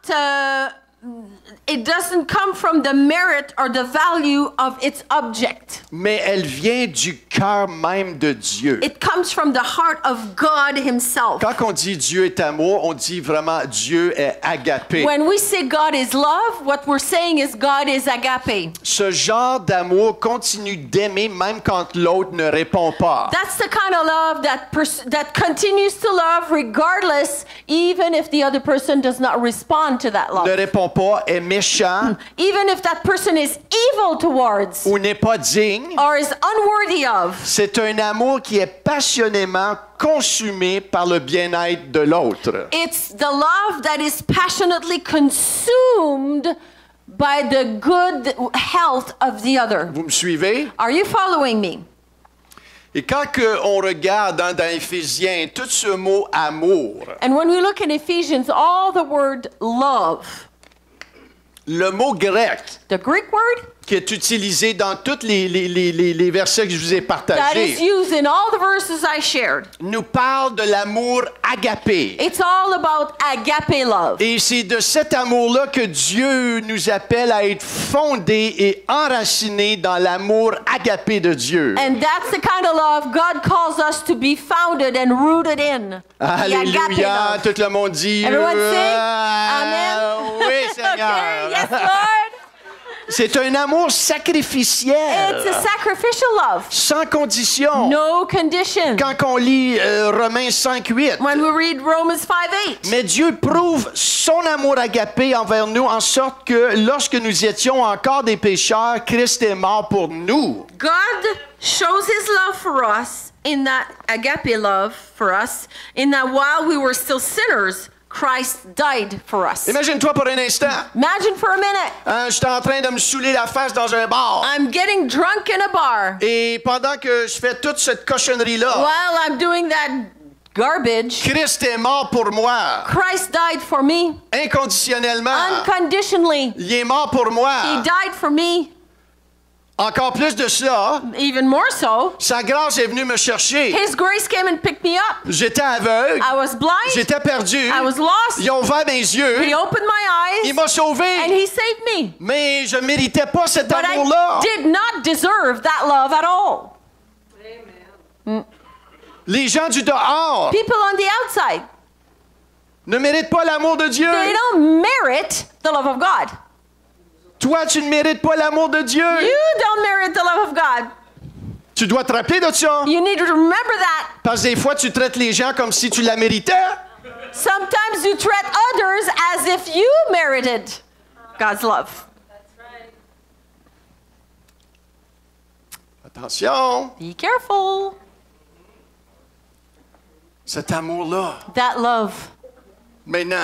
it doesn't come from the merit or the value of its object. mais elle vient du cœur même de Dieu. It comes from the heart of God Himself. Quand on dit Dieu est amour, on dit vraiment Dieu est agapé. When we say God is love, what we're saying is God is agape. Ce genre d'amour continue d'aimer même quand l'autre ne répond pas. That's the kind of love that continues to love regardless, even if the other person does not respond to that Ne love. répond pas, est méchant Even if that person is evil towards ou n'est pas digne. or is unworthy of. C'est un amour qui est passionnément consumé par le bien-être de l'autre. It's the love that is passionately consumed by the good health of the other. Vous me suivez? Are you following me? Et quand on regarde dans Éphésiens tout ce mot amour, And when we look in Ephesians, all the word love, le mot grec the Greek word qui est utilisé dans tous les versets que je vous ai that partagés, is used in all the verses I shared, nous parle de l'amour agapé. it's all about agape love. Et c'est de cet amour-là que Dieu nous appelle à être fondés et enracinés dans l'amour agapé de Dieu. And that's the kind of love God calls us to be founded and rooted in. The agape Alléluia, love. tout le monde dit. Everyone sing. Ah, Amen. Oui, Seigneur. Okay, yes, Lord. C'est un amour sacrificiel, It's a sacrificial love. sans condition. No condition. Quand on lit Romains 5:8, When we read Romans 5:8. mais Dieu prouve son amour agapé envers nous en sorte que lorsque nous étions encore des pécheurs, Christ est mort pour nous. God shows his love for us in that agape love for us, in that while we were still sinners, Christ died for us. Imagine-toi pour un instant, Imagine for a minute, hein, j'étais en train de me saouler la face dans un bar. I'm getting drunk in a bar. Et pendant que je fais toute cette cochonnerie-là, While I'm doing that garbage, Christ est mort pour moi, Christ died for me inconditionnellement. unconditionally. Il est mort pour He moi. died for me. Encore plus de cela, Even more so, sa grâce est venue me chercher. his grace came and picked me up. J'étais aveugle, I was blind. j'étais perdu. I was lost. Ils ont ouvert mes yeux. He opened my Il eyes m'a sauvé. and he saved me. Mais je ne méritais pas cet But amour-là. I did not deserve that love at all. Les gens du dehors People on the outside, ne méritent pas l'amour de Dieu. they don't merit the love of God. Toi, tu ne mérites pas l'amour de Dieu. You don't merit the love of God. Tu dois te rappeler de ça. You need to remember that. Parce que des fois, tu traites les gens comme si tu la méritais. Sometimes you treat others as if you merited God's love. Attention, Be careful. cet amour-là. That love. Maintenant,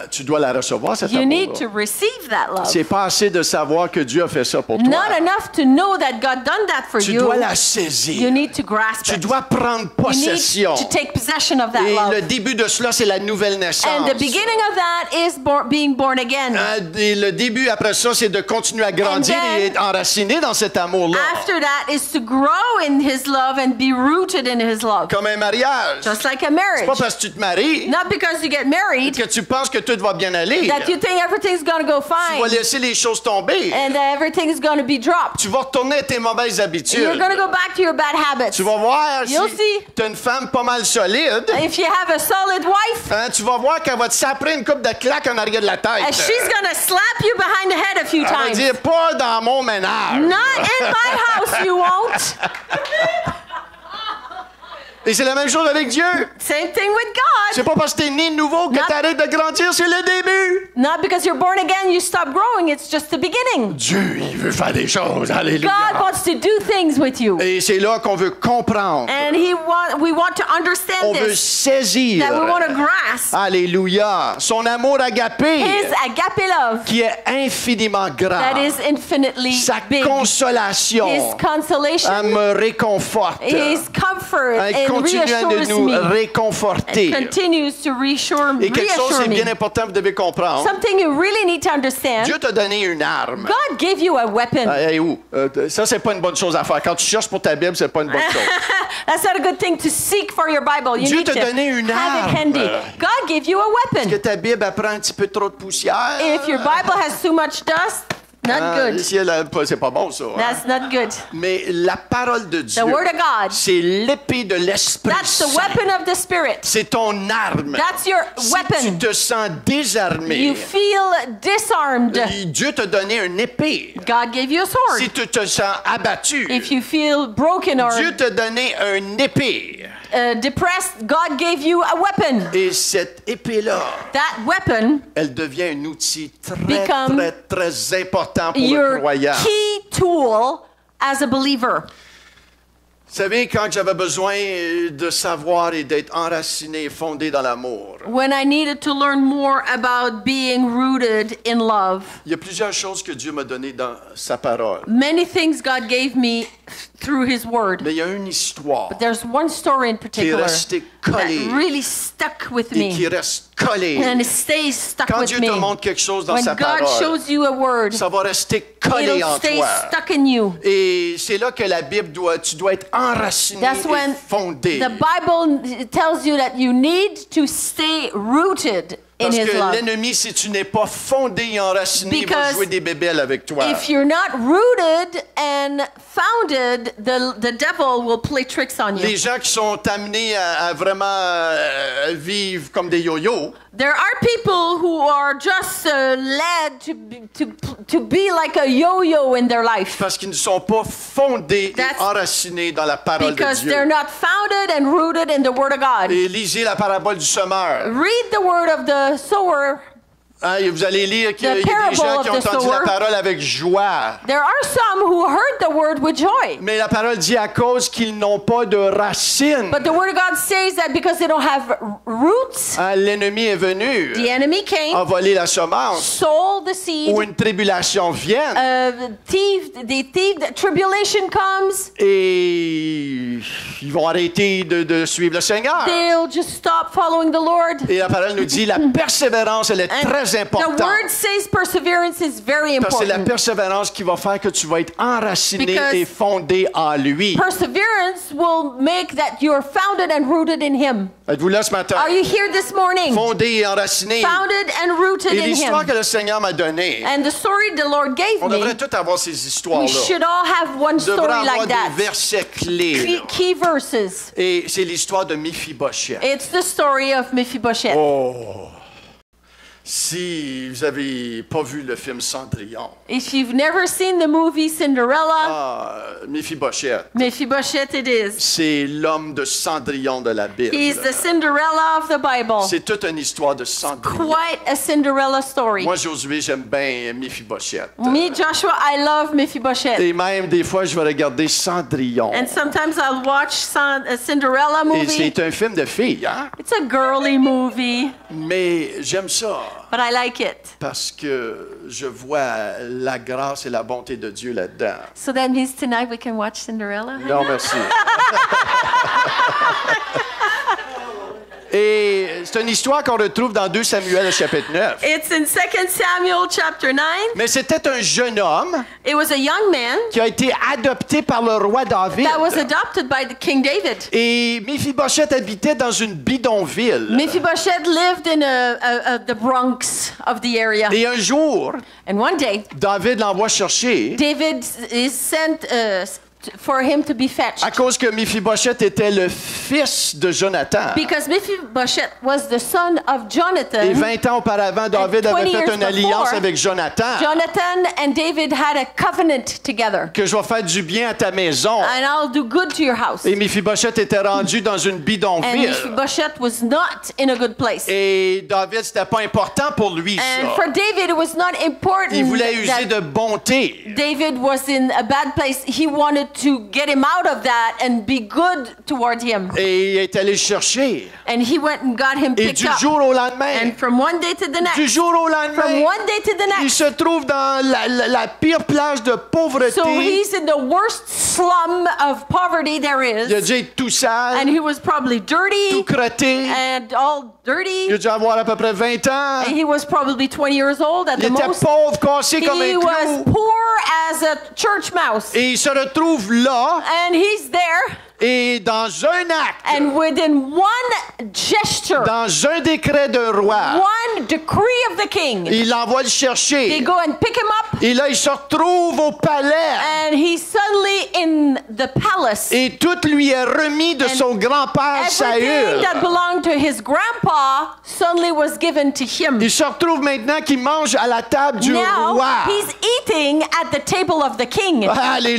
tu dois la recevoir, cet You need to amour-là. receive that love. C'est pas assez de savoir que Dieu a fait ça pour toi. Not enough to know that God done that for Tu you. dois la You saisir. need to grasp Tu it. dois prendre You possession. need to take possession of that Et love. le début de cela, c'est la nouvelle naissance. And the beginning of that is being born again. Et le début, après ça, c'est de continuer à grandir And then- et être enraciné dans cet amour-là. After that is to grow in his love and be rooted in his love. Comme un mariage. Just like a C'est marriage. pas parce que tu te maries Not because you get married que tu penses que tout va bien aller. that you think everything's going to go Tu vas fine laisser les choses tomber. and that everything's going to be dropped. Tu vas retourner à tes mauvaises You're habitudes. going to go back to your bad habits. Tu vas voir si You'll see. tu as une femme pas mal solide. If you have a solid wife, Hein, tu vas voir qu'elle va te saper une coupe de claques en arrière de la tête. and she's going to slap you behind the head a few Elle va times. dire, pas dans mon ménage. Not in my house, you won't. Et c'est la même chose avec Dieu. Same thing with God. C'est pas parce que t'es né de nouveau que Not- t'arrêtes de grandir, c'est le début. Not because you're born again, you stop growing. It's just the beginning. Dieu, il veut faire des choses. Alléluia. God wants to do things with you. Et c'est là qu'on veut comprendre. And we want to understand On veut this. saisir. That we want to grasp. Alléluia. Son amour agapé, His agape love qui est infiniment that grand. is infinitely Sa big. consolation, His elle consolation, me réconforte. His comfort, Elle and continue de reassures nous me. réconforter. Continues to reassure Et quelque chose reassure qui est bien me. important, vous devez comprendre. Something you really need to understand. Dieu t'a donné une arme. God gave you a weapon. Hey, où? Ça, c'est pas une bonne chose à faire. Quand tu cherches pour ta Bible, c'est pas une bonne chose. That's not a good thing to seek for your Bible. You Dieu need t'a to donné une have it arme. handy. God gave you a Que weapon. ta Bible elle prend un petit peu trop de poussière. If your Bible has too much dust, not good. Ici, c'est pas bon, ça. Hein? That's not good. Mais la parole de Dieu, The Word of God, c'est l'épée de l'Esprit that's the Saint. weapon of the Spirit. C'est ton arme. That's your Si tu weapon. te sens désarmé, You feel disarmed. Dieu t'a donné une épée. God gave you a sword. Si tu te sens abattu, If you feel broken or Dieu t'a donné une épée. depressed, God gave you a weapon. Et cette épée-là, That weapon, elle devient un outil très, Become très, très important pour le your croyant. key tool as a believer. Vous savez, quand j'avais besoin de savoir et d'être enraciné et fondé dans l'amour, When I needed to learn more about being rooted in love, il y a plusieurs choses que Dieu m'a données dans sa parole. many things God gave me through His Word. Mais il y a une histoire There's one story in qui est particular restée that collée really stuck with et qui me, reste collée. and it stays stuck Quand with Dieu me. te montre quelque chose dans When sa God parole, shows you a word, ça va rester collé it'll en stay toi. stuck in you. Et c'est là que la Bible tu dois être enraciné That's et when fondé. the Bible tells you that you need to stay rooted in Parce His que love. l'ennemi, si tu n'es pas fondé et enraciné, il va Because jouer des bébelles avec toi. If you're not rooted and founded, the devil will play tricks on you. Les gens qui sont amenés à vraiment vivre comme des yo-yo, There are people who are just led to be like a yo-yo in their life parce qu'ils ne sont pas fondés That's et enracinés dans la parole de because Dieu. they're not founded and rooted in the Word of God. Et lisez la parabole du semeur. Read the word of the sower. Hein, et vous allez lire qu'il y a The des gens parable qui ont of the entendu la sower. parole avec joie. There are some who heard the word with joy. Mais la parole dit à cause qu'ils n'ont pas de racines. But the Word of God says that because they don't have roots, Hein, l'ennemi est venu, the enemy came, a volé la semence, sold the seed, ou une tribulation vienne. the tribulation comes, Et ils vont arrêter de suivre le Seigneur. they'll just stop following the Lord. Et la parole nous dit la persévérance, elle est très The importante. word says perseverance is very Parce que c'est la important. persévérance qui va faire que tu vas être enraciné Because et fondé en lui. Perseverance will make that you're founded and rooted in Him. Êtes-vous là ce matin? Are you here this morning? Fondé et enraciné. Founded and rooted Et in l'histoire Him. que le Seigneur m'a donnée, And the story the Lord gave on devrait me, tous avoir ces we histoires-là. should all have one On devrait story avoir like des that. versets clés. là. Key verses. Et c'est l'histoire de Méphibosheth. It's the story of Mephibosheth. Oh! Si vous avez pas vu le film Cendrillon, If you've never seen the movie Cinderella, Méphibosheth, Mephibosheth it is. c'est l'homme de Cendrillon de la Bible. He's the Cinderella of the Bible. C'est toute une histoire de Cendrillon. Quite a Cinderella story. Moi, Josué, j'aime bien Méphibosheth. Me, Joshua, I love Mephibosheth. Et même des fois, je vais regarder Cendrillon. And sometimes I'll watch a Cinderella Et movie. c'est un film de filles, hein? It's a girly movie, Mais j'aime ça but I like it. parce que je vois la grâce et la bonté de Dieu là-dedans. So that means tonight we can watch Cinderella? Non, merci. Et c'est une histoire qu'on retrouve dans 2 Samuel au chapitre 9. It's in 2 Samuel chapter 9. Mais c'était un jeune homme It was a young man qui a été adopté par le roi David. that was adopted by the King David. Et Méphibosheth habitait dans une bidonville. Mephibosheth lived in the Bronx of the area. Et un jour, And one day, David l'envoie chercher David is sent for him to be fetched. à cause que Méphibosheth était le fils de Jonathan. Because Mephibosheth was the son of Et Jonathan. 20 ans auparavant, David 20 avait fait years une alliance before, avec Jonathan. Jonathan and David had a covenant together. Que je vais faire du bien à ta maison. And I'll do good to your house. Et Méphibosheth était rendu dans une And bidonville. Mephibosheth was not in a good place. Et David, c'était pas important pour lui, And ça. for David, it was not important Il voulait user that de bonté. David was in a bad place. He wanted to get him out of that and be good toward him. Et il est allé le chercher. And he went and got him Et picked du up. jour au lendemain, And from one day to the du next, jour au from lendemain, one day to the il next. se trouve dans la pire plage de pauvreté. So he's in the worst slum of poverty there Il a is. dû être tout sale, And he was probably tout dirty crotté. and all dirty. Il a dû avoir à peu près 20 ans. And he was probably 20 years old at Il the était most. pauvre, cassé comme He un was clou. poor as a church mouse. Et il se retrouve là, And he's there, et dans un acte, and within one gesture, dans un décret d'un roi, one decree of the king, il envoie le they chercher. go and pick him up, Et là, il se retrouve au palais. and he's suddenly in the palace. Et tout lui est remis de son grand-père Everything Saül. that belonged to his grandpa suddenly was given to him. Il se retrouve maintenant qu'il mange à la table du Now roi. he's eating at the table of the king.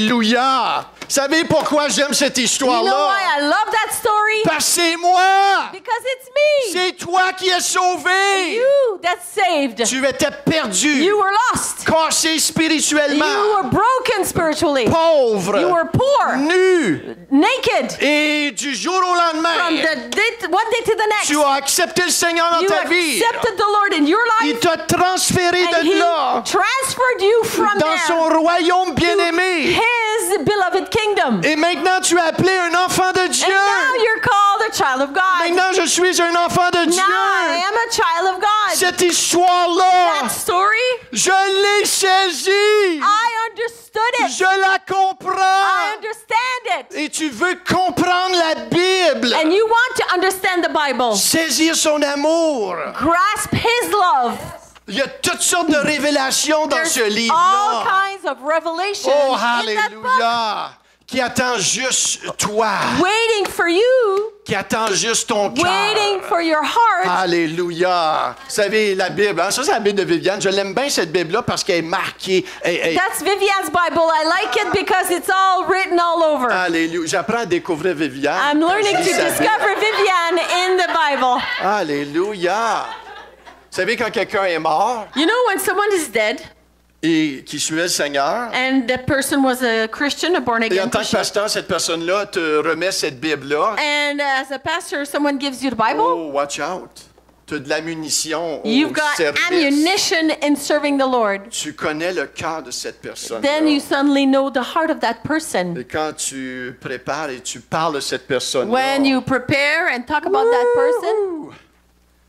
Alléluia! Savez pourquoi j'aime cette You know histoire-là? why I love that story? Parce que c'est moi! Because it's me. C'est toi qui es sauvé! You that's saved. Tu étais perdu, You were lost. cassé You spirituellement, were broken spiritually. pauvre, You were poor, nu. naked. Et du jour au From lendemain, one day to the next, tu as accepté le Seigneur dans you ta vie. accepted the Lord in your Il life, t'a transféré and de He là transferred you from dans there son royaume bien-aimé. His beloved kingdom. Et maintenant, tu es appelé un enfant de Dieu. And now you're called a child of God. Maintenant, je suis un enfant de Now I Dieu. am a child of God. Cette histoire-là, That story, je l'ai saisie. I understood it. Je la comprends. I understand it. Et tu veux comprendre la Bible. And you want to understand the Bible. Saisir son amour. Grasp His love. Il y a toutes sortes de révélations dans There's ce all livre-là. kinds of revelations Oh, in that book, alléluia. Qui attend juste toi. waiting for you, Qui attend juste ton waiting cœur. for your heart. Alléluia. Vous savez, la Bible, hein, ça c'est la Bible de Viviane. Je l'aime bien cette Bible-là parce qu'elle est marquée. That's Vivian's Bible. I like it because it's all written all over. Alléluia. J'apprends à découvrir Viviane. I'm learning Je to savais. discover Vivian in the Bible. Alléluia. Vous savez, quand quelqu'un est mort You know, when someone is dead et qui suivait le Seigneur, and that person was a Christian, a born et en again tant que Christian, pasteur, cette personne-là te remet cette Bible-là. and as a pastor, someone gives you the Bible, Oh, watch out. Tu as de la munition you've au got service. ammunition in serving the Lord. Tu connais le cœur de cette personne. Then you suddenly know the heart of that person. Et quand tu prépares et tu parles de cette personne-là, When you prepare and talk about that person,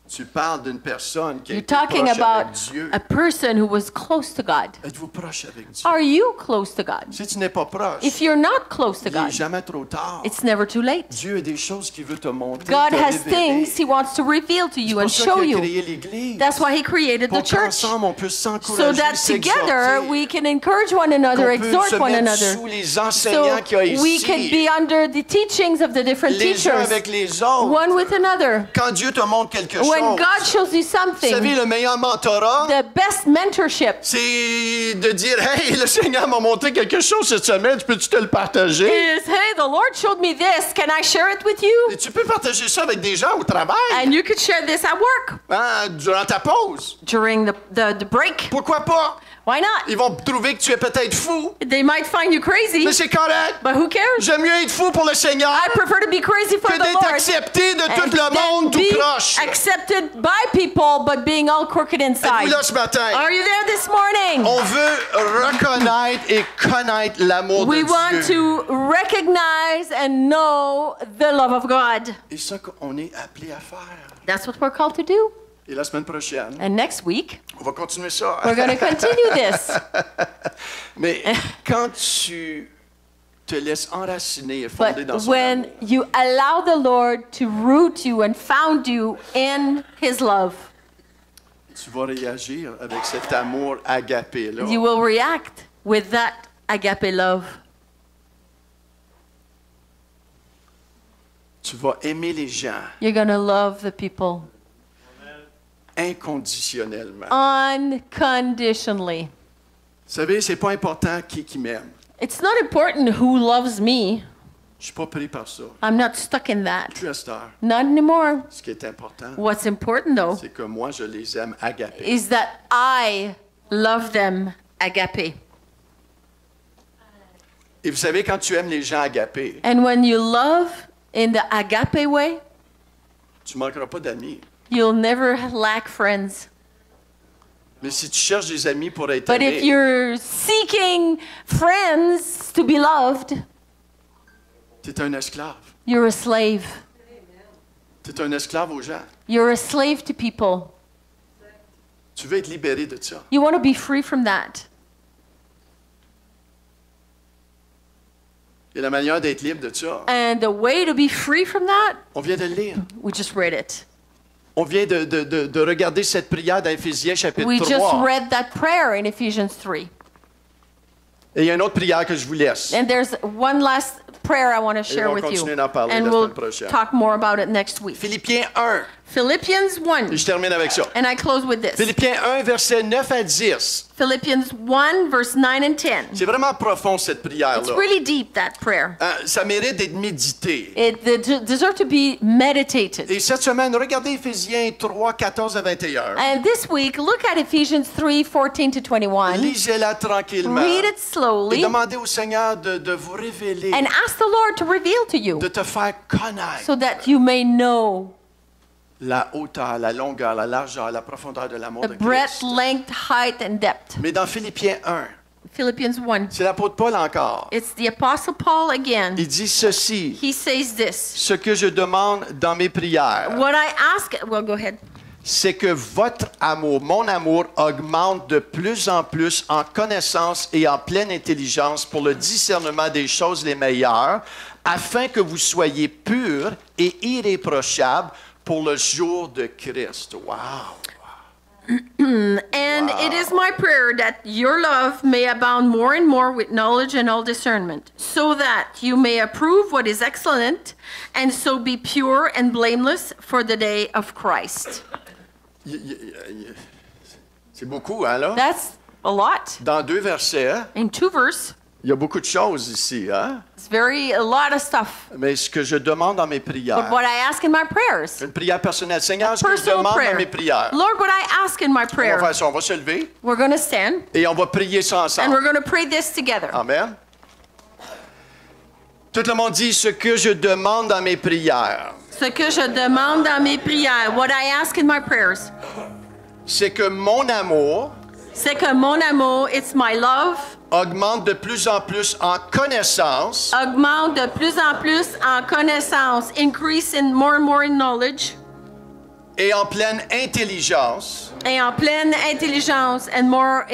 tu parles d'une personne qui you're est talking proche about avec Dieu. a person who was close to God. Êtes-vous proche avec Dieu? Are you close to God? Si tu n'es pas proche, If you're not close to il n'est God, jamais trop tard. it's never too late. Dieu a des choses qu'il veut te montrer, God te has révéler. things He wants to reveal to you C'est and pour ça show qu'il a you. créé l'Église. That's why He created the Pour church. qu'ensemble, on puisse So s'encourager, that together s'exhorter, we can encourage one another, qu'on peut se exhort one mettre another. sous les So enseignants qu'il y a we can ici, be under the teachings of the different les uns teachers, avec les autres. one with another. Quand Dieu te montre quelque When chose, God shows you vous savez, something, le meilleur mentorat, the best mentorship c'est de dire, hey, le Seigneur m'a montré quelque chose cette semaine, peux-tu te le partager? is, hey, the Lord showed me this. Can I share it with you? Et tu peux partager ça avec des gens au travail, And you could share this at work hein, durant ta pause. during the break. Pourquoi pas? Why not? Ils vont trouver que tu es peut-être fou, They might find you crazy, mais c'est correct. but who cares? J'aime mieux être fou pour le Seigneur I prefer to be crazy for que the d'être Lord accepté de tout and le monde tout be croche. accepted accepted by people, but being all crooked Êtes-vous inside. là ce matin? Are you there this morning? On veut reconnaître et connaître l'amour We de want Dieu. to recognize and know the love of God. Et ça qu'on est appelé à faire. That's what we're called to do. Et la semaine prochaine, And next week, on va continuer ça. we're going to continue this. Mais quand tu te laisses enraciner et fonder dans But son when amour, you allow the Lord to root you and found you in His love, tu vas réagir avec cet amour agapé-là. you will react with that agape love. Tu vas aimer les gens You're going to love the people inconditionnellement. unconditionally. Vous savez, c'est pas important qui m'aime. It's not important who loves me. Je suis pas pris par ça. I'm not stuck in that. Plus à cette heure. Not anymore. Ce qui est important, What's important though c'est que moi, je les aime agapés. is that I love them agape. Et vous savez, quand tu aimes les gens agapés, And when you love in the agape way, tu manqueras pas d'amis. you'll never lack friends. Mais si tu cherches des amis pour être But if aimé, you're seeking friends to be loved, tu es un esclave. you're a slave. Tu es un esclave aux gens. You're a slave to people. Tu veux être libéré de ça. You want to be free from that. Et la manière d'être libre de ça, And the way to be free from that, on vient de le lire. we just read it. On vient de regarder cette prière dans Éphésiens chapitre We just 3. read that prayer in Ephesians 3. Et il y a une autre prière que je vous laisse. And there's one last prayer I want to share on va with you. continuer d'en parler And la we'll semaine prochaine. talk more about it next week. Philippiens 1. Philippians 1. Et je termine avec ça. And I close with this. Philippiens 1, versets 9 à 10. Philippians 1, verse 9 and 10. C'est vraiment profond, cette It's prière-là. really deep, that prayer. Ça mérite d'être médité. It deserves to be meditated. Et cette semaine, regardez Éphésiens 3, 14 à 21. And this week, look at Ephesians 3, 14 to 21. Lisez-la tranquillement. Read it Et slowly demandez au Seigneur de vous révéler, and ask the Lord to reveal to you de te faire connaître so that you may know la hauteur, la longueur, la largeur, la profondeur de l'amour the de breadth, Christ. length, height, and depth. Mais dans Philippiens 1, Philippians 1. c'est l'apôtre Paul encore. It's the Apostle Paul again. Il dit ceci, He says this. ce que je demande dans mes prières, What I ask, well, go ahead. c'est que votre amour, mon amour, augmente de plus en plus en connaissance et en pleine intelligence pour le discernement des choses les meilleures, afin que vous soyez purs et irréprochables pour le jour de Christ. Wow! And it is my prayer that your love may abound more and more with knowledge and all discernment, so that you may approve what is excellent, and so be pure and blameless for the day of Christ. C'est beaucoup, hein, là? That's a lot. Dans 2 versets, In 2 verses, il y a beaucoup de choses ici, hein? it's a lot of stuff. Mais ce que je demande dans mes But prières, what I ask in my prayers, une prière personnelle, Seigneur, ce que je personal demande prayer. dans mes prières, Lord, what I ask in my on va prayer, faire ça, on va se lever we're going to stand et on va prier ça and ensemble. we're going to pray this together. Amen. Tout le monde dit ce que je demande dans mes prières, Ce que je demande dans mes prières, what I ask in my prayers, c'est que mon amour c'est que mon amour, it's my love, augmente de plus en plus en connaissance augmente de plus en plus en connaissance, increase in more and more in knowledge, et en pleine intelligence et en pleine intelligence, and more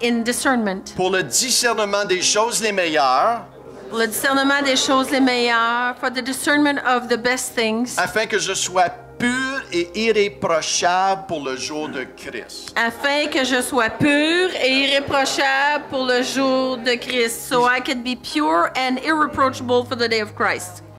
in discernment. pour le discernement des choses les meilleures, Le discernement des choses les meilleures, for the discernment of the best things, afin que je sois pur et irréprochable pour le jour de Christ. afin que je sois pur et irréprochable pour le jour de Christ, so I can be pure and irreproachable for the day of Christ.